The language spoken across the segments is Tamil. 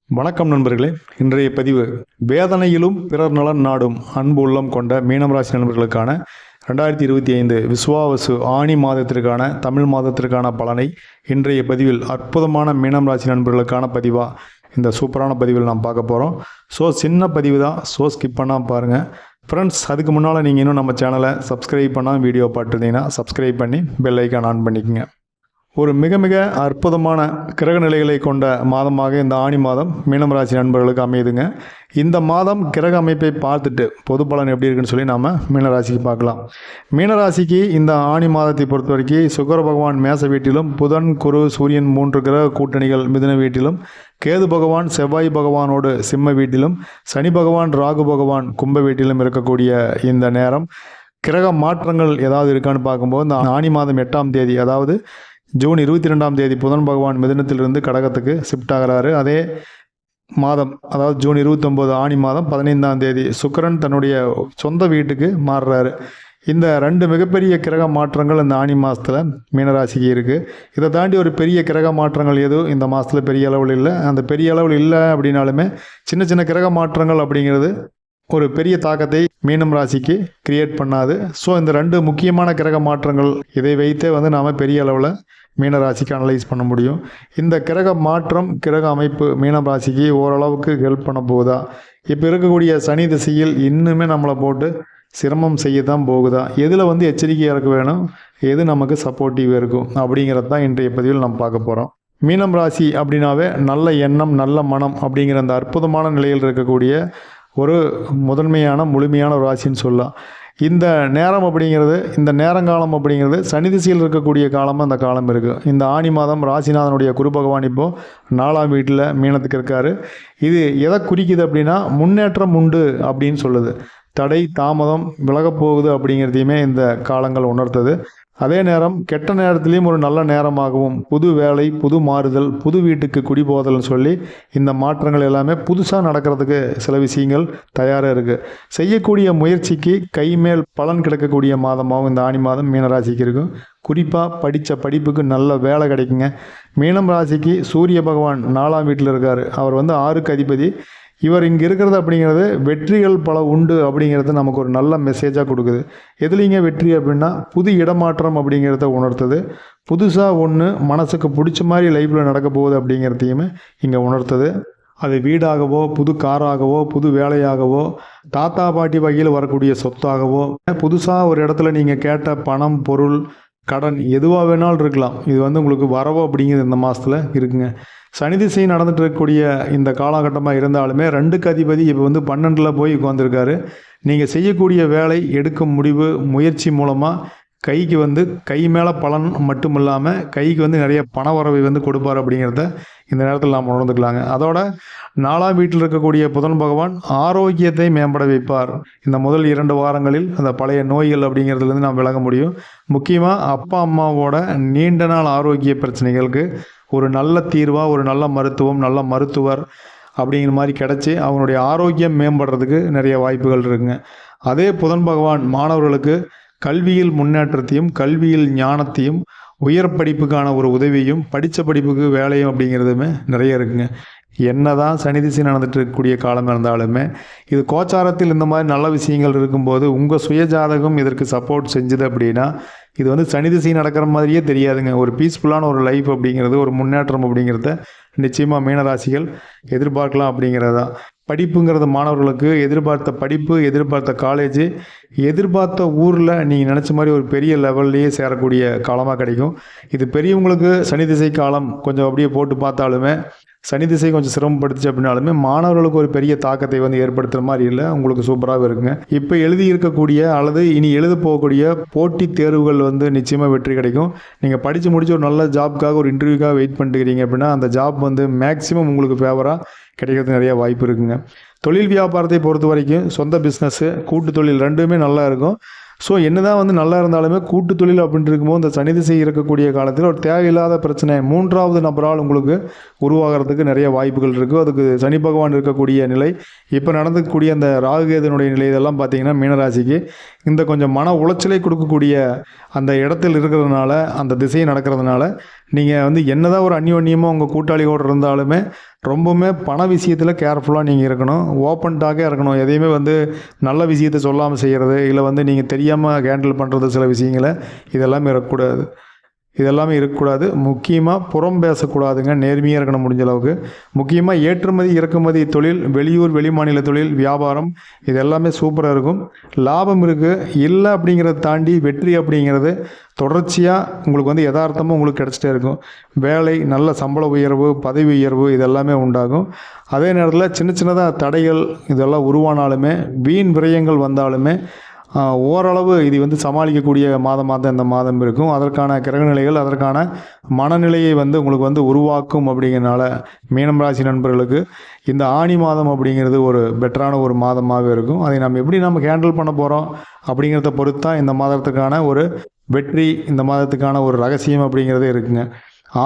வணக்கம் நண்பர்களே. இன்றைய பதிவு வேதனையிலும் பிறர் நலன் நாடும் அன்பு உள்ளம் கொண்ட மீனம் ராசி நண்பர்களுக்கான 2025 விஸ்வாவசு ஆணி மாதத்திற்கான தமிழ் மாதத்திற்கான பலனை இன்றைய பதிவில் அற்புதமான மீனம் ராசி நண்பர்களுக்கான பதிவாக இந்த சூப்பரான பதிவில் நாம் பார்க்க போகிறோம். சின்ன பதிவு தான், ஸ்கிப் பண்ணாமல் பாருங்கள் ஃப்ரெண்ட்ஸ். அதுக்கு முன்னால் நீங்கள் இன்னும் நம்ம சேனலை சப்ஸ்கிரைப் பண்ணால் வீடியோ பார்த்துருந்தீங்கன்னா சப்ஸ்கிரைப் பண்ணி பெல் ஐக்கான் ஆன் பண்ணிக்கோங்க. ஒரு மிக மிக அற்புதமான கிரக நிலைகளை கொண்ட மாதமாக இந்த ஆணி மாதம் மீனம் ராசி நண்பர்களுக்கு அமையுதுங்க. இந்த மாதம் கிரக அமைப்பை பார்த்துட்டு பொது பலன் எப்படி இருக்குன்னு சொல்லி நாம் மீனராசிக்கு பார்க்கலாம். மீனராசிக்கு இந்த ஆணி மாதத்தை பொறுத்த வரைக்கும் சுக்கிர பகவான் மேச வீட்டிலும், புதன் குரு சூரியன் 3 கிரக கூட்டணிகள் மிதுன வீட்டிலும், கேது பகவான் செவ்வாய் பகவானோடு சிம்ம வீட்டிலும், சனி பகவான் ராகு பகவான் கும்ப வீட்டிலும் இருக்கக்கூடிய இந்த நேரம் கிரக மாற்றங்கள் ஏதாவது இருக்கான்னு பார்க்கும்போது இந்த ஆணி மாதம் 8ஆம் தேதி, அதாவது ஜூன் 22ஆம் தேதி புதன் பகவான் மிதுனத்திலிருந்து கடகத்துக்கு ஷிஃப்ட் ஆகிறாரு. அதே மாதம், அதாவது ஜூன் 29 ஆணி மாதம் 15ஆம் தேதி சுக்கிரன் தன்னுடைய சொந்த வீட்டுக்கு மாறுறாரு. இந்த 2 மிகப்பெரிய கிரக மாற்றங்கள் இந்த ஆணி மாதத்தில் மீனராசிக்கு இருக்குது. இதை தாண்டி ஒரு பெரிய கிரக மாற்றங்கள் எதுவும் இந்த மாதத்தில் பெரிய அளவில் இல்லை. அந்த பெரிய அளவில் இல்லை அப்படின்னாலுமே சின்ன சின்ன கிரக மாற்றங்கள் அப்படிங்கிறது ஒரு பெரிய தாக்கத்தை மீனம் ராசிக்கு கிரியேட் பண்ணாது. இந்த 2 முக்கியமான கிரக மாற்றங்கள் இதை வைத்தே நாம் பெரிய அளவில் மீன ராசிக்கு அனலைஸ் பண்ண முடியும். இந்த கிரக மாற்றம், கிரக அமைப்பு மீனம் ராசிக்கு ஓரளவுக்கு ஹெல்ப் பண்ண போகுதா, இப்போ இருக்கக்கூடிய சனி திசையில் இன்னுமே நம்மளை போட்டு சிரமம் செய்ய தான் போகுதா, எதில் எச்சரிக்கையாக இருக்க வேணும், எது நமக்கு சப்போர்ட்டிவ் இருக்கும் அப்படிங்கிறது தான் இன்றைய பதிவில் நம்ம பார்க்க போகிறோம். மீனம் ராசி அப்படின்னாவே நல்ல எண்ணம் நல்ல மனம் அப்படிங்கிற அந்த அற்புதமான நிலையில் இருக்கக்கூடிய ஒரு முதன்மையான முழுமையான ஒரு ராசின்னு சொல்லலாம். இந்த நேரம் அப்படிங்கிறது, இந்த நேரங்காலம் அப்படிங்கிறது சனி திசையில் இருக்கக்கூடிய காலமாக அந்த காலம் இருக்குது. இந்த ஆணி மாதம் ராசிநாதனுடைய குரு பகவான் இப்போது 4ஆம் வீட்டில் மீனத்துக்கு இருக்கார். இது எதை குறிக்குது அப்படின்னா முன்னேற்றம் உண்டு அப்படின்னு சொல்லுது. தடை தாமதம் விலகப் போகுது அப்படிங்கிறதையுமே இந்த காலங்கள் உணர்த்தது. அதே நேரம் கெட்ட நேரத்துலேயும் ஒரு நல்ல நேரமாகவும், புது வேலை, புது மாறுதல், புது வீட்டுக்கு குடிபோதல்னு சொல்லி இந்த மாற்றங்கள் எல்லாமே புதுசாக நடக்கிறதுக்கு சில விஷயங்கள் தயாராக இருக்குது. செய்யக்கூடிய முயற்சிக்கு கைமேல் பலன் கிடைக்கக்கூடிய மாதமாகவும் இந்த ஆணி மாதம் மீனராசிக்கு இருக்கும். குறிப்பாக படித்த படிப்புக்கு நல்ல வேலை கிடைக்குங்க. மீனம் ராசிக்கு சூரிய பகவான் 4ஆம் வீட்டில் இருக்கார். அவர் 6க்கு அதிபதி. இவர் இங்கே இருக்கிறது அப்படிங்கிறது வெற்றிகள் பல உண்டு அப்படிங்கிறது நமக்கு ஒரு நல்ல மெசேஜாக கொடுக்குது. எதுலேங்க வெற்றி அப்படின்னா புது இடமாற்றம் அப்படிங்கிறத உணர்த்துது. புதுசாக ஒன்று மனசுக்கு பிடிச்ச மாதிரி லைஃப்பில் நடக்க போகுது அப்படிங்கிறதையுமே இங்கே உணர்த்துது. அது வீடாகவோ, புது காராகவோ, புது வேலையாகவோ, தாத்தா பாட்டி வகையில் வரக்கூடிய சொத்தாகவோ, புதுசாக ஒரு இடத்துல நீங்கள் கேட்ட பணம், பொருள், கடன் எதுவாக வேணாலும் இருக்கலாம். இது உங்களுக்கு வரவோ அப்படிங்கிறது இந்த மாதத்தில் இருக்குங்க. சனி திசை நடந்துட்டு இருக்கக்கூடிய இந்த காலகட்டமாக இருந்தாலுமே 2க்கு அதிபதி இப்போ 12ல் போய் உட்காந்துருக்காரு. நீங்கள் செய்யக்கூடிய வேலை, எடுக்கும் முடிவு, முயற்சி மூலமாக கைக்கு கை மேலே பலன் மட்டும் இல்லாமல் கைக்கு நிறைய பண வரவை கொடுப்பார் அப்படிங்கிறத இந்த நேரத்தில் நாம் உணர்ந்துக்கலாங்க. அதோட 4ஆம் வீட்டில் இருக்கக்கூடிய புதன் பகவான் ஆரோக்கியத்தை மேம்பட வைப்பார். இந்த முதல் 2 வாரங்களில் அந்த பழைய நோய்கள் அப்படிங்கிறதுலேருந்து நாம் விலக முடியும். முக்கியமாக அப்பா அம்மாவோட நீண்ட நாள் ஆரோக்கிய பிரச்சனைகளுக்கு ஒரு நல்ல தீர்வாக, ஒரு நல்ல மருத்துவம், நல்ல மருத்துவர் அப்படிங்கிற மாதிரி கிடச்சி அவங்களுடைய ஆரோக்கியம் மேம்படுறதுக்கு நிறைய வாய்ப்புகள் இருக்குங்க. அதே புதன் பகவான் மாணவர்களுக்கு கல்வியில் முன்னேற்றத்தையும், கல்வியில் ஞானத்தையும், உயர் படிப்புக்கான ஒரு உதவியும், படித்த படிப்புக்கு வேலையும் அப்படிங்கிறதுமே நிறைய இருக்குங்க. என்னதான் சனி திசை நடந்துட்டு இருக்கக்கூடிய காலம் இருந்தாலுமே இது கோச்சாரத்தில் இந்த மாதிரி நல்ல விஷயங்கள் இருக்கும்போது உங்கள் சுயஜாதகம் இதற்கு சப்போர்ட் செஞ்சுது அப்படின்னா இது சனி திசை நடக்கிற மாதிரியே தெரியாதுங்க. ஒரு பீஸ்ஃபுல்லான ஒரு லைஃப் அப்படிங்கிறது, ஒரு முன்னேற்றம் அப்படிங்கிறத நிச்சயமாக மீனராசிகள் எதிர்பார்க்கலாம் அப்படிங்கிறதான். படிப்புங்கிறது மாணவர்களுக்கு எதிர்பார்த்த படிப்பு, எதிர்பார்த்த காலேஜு, எதிர்பார்த்த ஊரில் நீங்கள் நினச்ச மாதிரி ஒரு பெரிய லெவல்லையே சேரக்கூடிய காலமாக கிடைக்கும். இது பெரியவங்களுக்கு சனி திசை காலம் கொஞ்சம் அப்படியே போட்டு பார்த்தாலுமே, சனி திசை கொஞ்சம் சிரமப்படுத்துச்சு அப்படின்னாலுமே மாணவர்களுக்கு ஒரு பெரிய தாக்கத்தை ஏற்படுத்துகிற மாதிரி இல்லை, உங்களுக்கு சூப்பராகவே இருக்குங்க. இப்போ எழுதி இருக்கக்கூடிய அல்லது இனி எழுத போகக்கூடிய போட்டித் தேர்வுகள் நிச்சயமாக வெற்றி கிடைக்கும். நீங்கள் படித்து முடிச்சு ஒரு நல்ல ஜாப்க்காக, ஒரு இன்டர்வியூக்காக வெயிட் பண்ணிட்டுக்கிறீங்க அப்படின்னா அந்த ஜாப் மேக்ஸிமம் உங்களுக்கு ஃபேவராக கிடைக்கிறதுக்கு நிறைய வாய்ப்பு இருக்குங்க. தொழில் வியாபாரத்தை பொறுத்த வரைக்கும் சொந்த பிஸ்னஸ்ஸு, கூட்டு தொழில் 2மே நல்லா இருக்கும். என்னதான் நல்லா இருந்தாலுமே கூட்டு தொழில் அப்படின்ட்டு இருக்கும்போது இந்த சனி திசை இருக்கக்கூடிய காலத்தில் ஒரு தேவையில்லாத பிரச்சனை 3வது நபரால் உங்களுக்கு உருவாகிறதுக்கு நிறைய வாய்ப்புகள் இருக்குது. அதுக்கு சனி பகவான் இருக்கக்கூடிய நிலை, இப்போ நடந்துக்கூடிய அந்த ராகுகேதனுடைய நிலை, இதெல்லாம் பார்த்திங்கன்னா மீனராசிக்கு இந்த கொஞ்சம் மன உளைச்சலை கொடுக்கக்கூடிய அந்த இடத்தில் இருக்கிறதுனால, அந்த திசை நடக்கிறதுனால நீங்கள் வந்து என்னதான் ஒரு அந்யோன்யமாக உங்கள் கூட்டாளியோடு இருந்தாலுமே ரொம்பவுமே பண விஷயத்தில் கேர்ஃபுல்லாக நீங்கள் இருக்கணும். ஓப்பன் டாக்காக இருக்கணும். எதையுமே வந்து நல்ல விஷயத்த சொல்லாமல் செய்கிறது, இல்லை வந்து நீங்கள் தெரியாமல் ஹேண்டில் பண்ணுறது சில விஷயங்களை இதெல்லாமே இருக்கக்கூடாது. முக்கியமாக புறம் பேசக்கூடாதுங்க. நேர்மையாக இருக்கணும் முடிஞ்ச அளவுக்கு. முக்கியமாக ஏற்றுமதி இறக்குமதி தொழில், வெளியூர் வெளிமாநில தொழில், வியாபாரம் இது எல்லாமே சூப்பராக இருக்கும். லாபம் இருக்குது. இல்லை அப்படிங்கிறத தாண்டி வெற்றி அப்படிங்கிறது தொடர்ச்சியாக உங்களுக்கு வந்து யதார்த்தமாக உங்களுக்கு கிடச்சிட்டே இருக்கும். வேலை, நல்ல சம்பள உயர்வு, பதவி உயர்வு இதெல்லாமே உண்டாகும். அதே நேரத்தில் சின்ன சின்னதாக தடைகள் இதெல்லாம் உருவானாலுமே, வீண் விரயங்கள் வந்தாலுமே ஓரளவு இது வந்து சமாளிக்கக்கூடிய மாதமாக தான் இந்த மாதம் இருக்கும். அதற்கான கிரகநிலைகள் அதற்கான மனநிலையை வந்து உங்களுக்கு வந்து உருவாக்கும். அப்படிங்கிறனால மீனம் ராசி நண்பர்களுக்கு இந்த ஆனி மாதம் அப்படிங்கிறது ஒரு பெட்டரான ஒரு மாதமாக இருக்கும். அதை நம்ம எப்படி ஹேண்டில் பண்ண போகிறோம் அப்படிங்கிறத பொறுத்து தான் இந்த மாதத்துக்கான ஒரு வெற்றி, இந்த மாதத்துக்கான ஒரு ரகசியம் அப்படிங்கிறதே இருக்குங்க.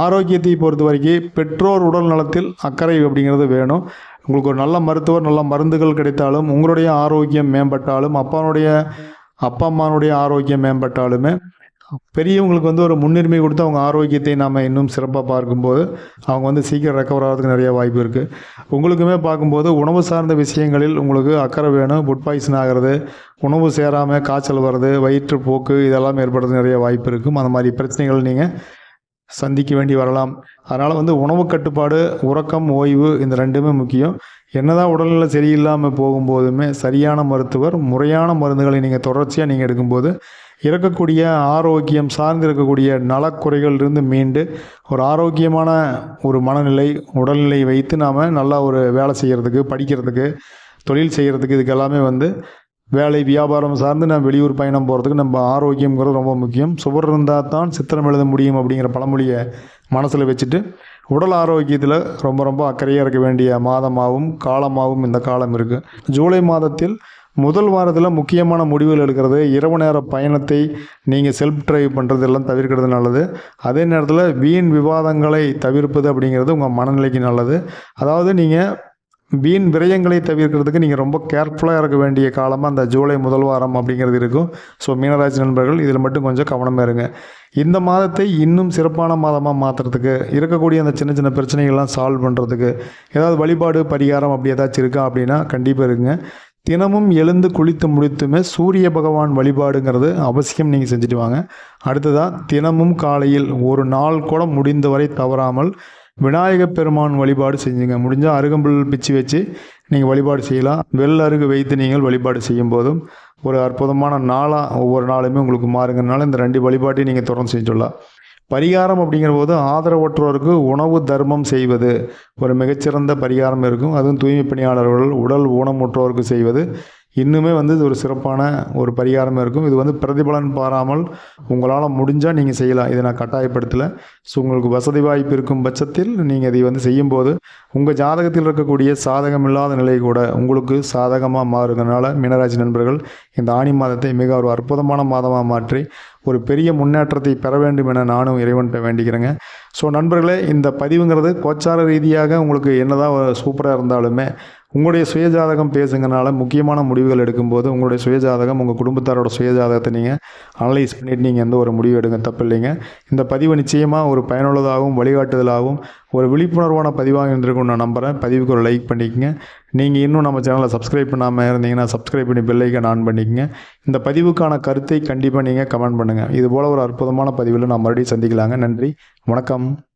ஆரோக்கியத்தை பொறுத்த வரைக்கும் பெற்றோர் உடல் நலத்தில் அக்கறை அப்படிங்கிறது வேணும். உங்களுக்கு ஒரு நல்ல மருத்துவர், நல்ல மருந்துகள் கிடைத்தாலும், உங்களுடைய ஆரோக்கியம் மேம்பட்டாலும், அப்பா அம்மானுடைய ஆரோக்கியம் மேம்பட்டாலுமே, பெரியவங்களுக்கு வந்து ஒரு முன்னுரிமை கொடுத்து அவங்க ஆரோக்கியத்தை நாம் இன்னும் சிறப்பாக பார்க்கும்போது அவங்க வந்து சீக்கிரம் ரெக்கவர் ஆகிறதுக்கு நிறைய வாய்ப்பு இருக்குது. உங்களுக்குமே பார்க்கும்போது உணவு சார்ந்த விஷயங்களில் உங்களுக்கு அக்கறை வேணும். ஃபுட் பாய்சன் ஆகிறது, உணவு சேராமல் காய்ச்சல் வர்றது, வயிற்றுப்போக்கு இதெல்லாம் ஏற்படுறதுக்கு நிறைய வாய்ப்பு இருக்கும். அந்த மாதிரி பிரச்சனைகள் நீங்கள் சந்திக்க வேண்டி வரலாம். அதனால் வந்து உணவு கட்டுப்பாடு, உறக்கம், ஓய்வு இந்த ரெண்டுமே முக்கியம். என்னதான் உடல்நிலை சரியில்லாமல் போகும்போதுமே சரியான மருத்துவர், முறையான மருந்துகளை நீங்கள் தொடர்ச்சியாக நீங்கள் எடுக்கும்போது இருக்கக்கூடிய ஆரோக்கியம் சார்ந்து இருக்கக்கூடிய நலக்குறைகளிலிருந்து மீண்டு ஒரு ஆரோக்கியமான ஒரு மனநிலை, உடல்நிலை வைத்து நாம் நல்லா ஒரு வேலை செய்கிறதுக்கு, படிக்கிறதுக்கு, தொழில் செய்கிறதுக்கு இதுக்கு எல்லாமே வந்து வேலை வியாபாரம் சார்ந்து நம்ம வெளியூர் பயணம் போகிறதுக்கு நம்ம ஆரோக்கியங்கிறது ரொம்ப முக்கியம். சுவர் இருந்தால் தான் சித்திரம் எழுத முடியும் அப்படிங்கிற பழமொழியை மனசில் வச்சுட்டு உடல் ஆரோக்கியத்தில் ரொம்ப ரொம்ப அக்கறையாக இருக்க வேண்டிய மாதமாகவும் காலமாகவும் இந்த காலம் இருக்குது. ஜூலை மாதத்தில் முதல் வாரத்தில் முக்கியமான முடிவுகள் எடுக்கிறது, இரவு நேர பயணத்தை நீங்கள் செல்ஃப் டிரைவ் பண்ணுறது எல்லாம் தவிர்க்கிறது நல்லது. அதே நேரத்தில் வீண் விவாதங்களை தவிர்ப்பது அப்படிங்கிறது உங்கள் மனநிலைக்கு நல்லது. அதாவது நீங்கள் வீண் விரயங்களை தவிர்க்கிறதுக்கு நீங்கள் ரொம்ப கேர்ஃபுல்லாக இருக்க வேண்டிய காலமாக அந்த ஜூலை முதல் வாரம் அப்படிங்கிறது இருக்கும். ஸோ மீனராசி நண்பர்கள் இதில் மட்டும் கொஞ்சம் கவனமாக இருங்க. இந்த மாதத்தை இன்னும் சிறப்பான மாதமாக மாற்றுறதுக்கு, இருக்கக்கூடிய அந்த சின்ன சின்ன பிரச்சனைகள்லாம் சால்வ் பண்ணுறதுக்கு ஏதாவது வழிபாடு பரிகாரம் அப்படி ஏதாச்சும் இருக்கா அப்படின்னா கண்டிப்பாக இருக்குங்க. தினமும் எழுந்து குளித்து முடித்துமே சூரிய பகவான் வழிபாடுங்கிறது அவசியம் நீங்கள் செஞ்சுட்டு வாங்க. அடுத்ததாக தினமும் காலையில் ஒரு நாள் கூட முடிந்தவரை தவறாமல் விநாயகப் பெருமான் வழிபாடு செஞ்சுங்க. முடிஞ்சால் அருகம்புல் பிச்சு வச்சு நீங்கள் வழிபாடு செய்யலாம். அருகு வைத்து நீங்கள் வழிபாடு செய்யும் போதும் ஒரு அற்புதமான நாளாக ஒவ்வொரு நாளுமே உங்களுக்கு மாறுங்கனால இந்த 2 வழிபாட்டையும் நீங்கள் தொடர்ந்து செஞ்சுடலாம். பரிகாரம் அப்படிங்கிற போது ஆதரவற்றோருக்கு உணவு தர்மம் செய்வது ஒரு மிகச்சிறந்த பரிகாரம் இருக்கும். அதுவும் தூய்மை பணியாளர்கள், உடல் ஊனமுற்றோருக்கு செய்வது இன்னுமே வந்து இது ஒரு சிறப்பான ஒரு பரிகாரமாக இருக்கும். இது வந்து பிரதிபலன் பாராமல் உங்களால் முடிஞ்சால் நீங்கள் செய்யலாம். இதை நான் கட்டாயப்படுத்தலை. ஸோ உங்களுக்கு வசதி வாய்ப்பு இருக்கும் பட்சத்தில் நீங்கள் இதை வந்து செய்யும்போது உங்கள் ஜாதகத்தில் இருக்கக்கூடிய சாதகமில்லாத நிலை கூட உங்களுக்கு சாதகமாக மாறுங்கனால மீனராசி நண்பர்கள் இந்த ஆனி மாதத்தை மிக ஒரு அற்புதமான மாதமாக மாற்றி ஒரு பெரிய முன்னேற்றத்தை பெற வேண்டும் என நானும் இறைவன்கிட்ட வேண்டிக்கிறேங்க. ஸோ நண்பர்களே, இந்த பதிவுங்கிறது கோச்சார ரீதியாக உங்களுக்கு என்னதான் சூப்பராக இருந்தாலுமே உங்களுடைய சுயஜாதகம் பேசுங்கனால முக்கியமான முடிவுகள் எடுக்கும்போது உங்களுடைய சுயஜாதகம், உங்கள் குடும்பத்தாரோட சுயஜாதகத்தை நீங்கள் அனலைஸ் பண்ணிவிட்டு நீங்கள் எந்த ஒரு முடிவு எடுங்க, தப்பு இல்லைங்க. இந்த பதிவு நிச்சயமாக ஒரு பயனுள்ளதாகவும் வழிகாட்டுதலாகவும் ஒரு விழிப்புணர்வான பதிவாக இருந்திருக்கும்னு நான் நம்புகிறேன். பதிவுக்கு ஒரு லைக் பண்ணிக்கங்க. நீங்கள் இன்னும் நம்ம சேனலை சப்ஸ்கிரைப் பண்ணாமல் இருந்தீங்கன்னா சப்ஸ்கிரைப் பண்ணி பெல் ஐக்கான் ஆன் பண்ணிக்கங்க. இந்த பதிவுக்கான கருத்தை கண்டிப்பாக நீங்கள் கமெண்ட் பண்ணுங்கள். இதுபோல் ஒரு அற்புதமான பதிவில் நான் மறுபடியும் சந்திக்கலாங்க. நன்றி, வணக்கம்.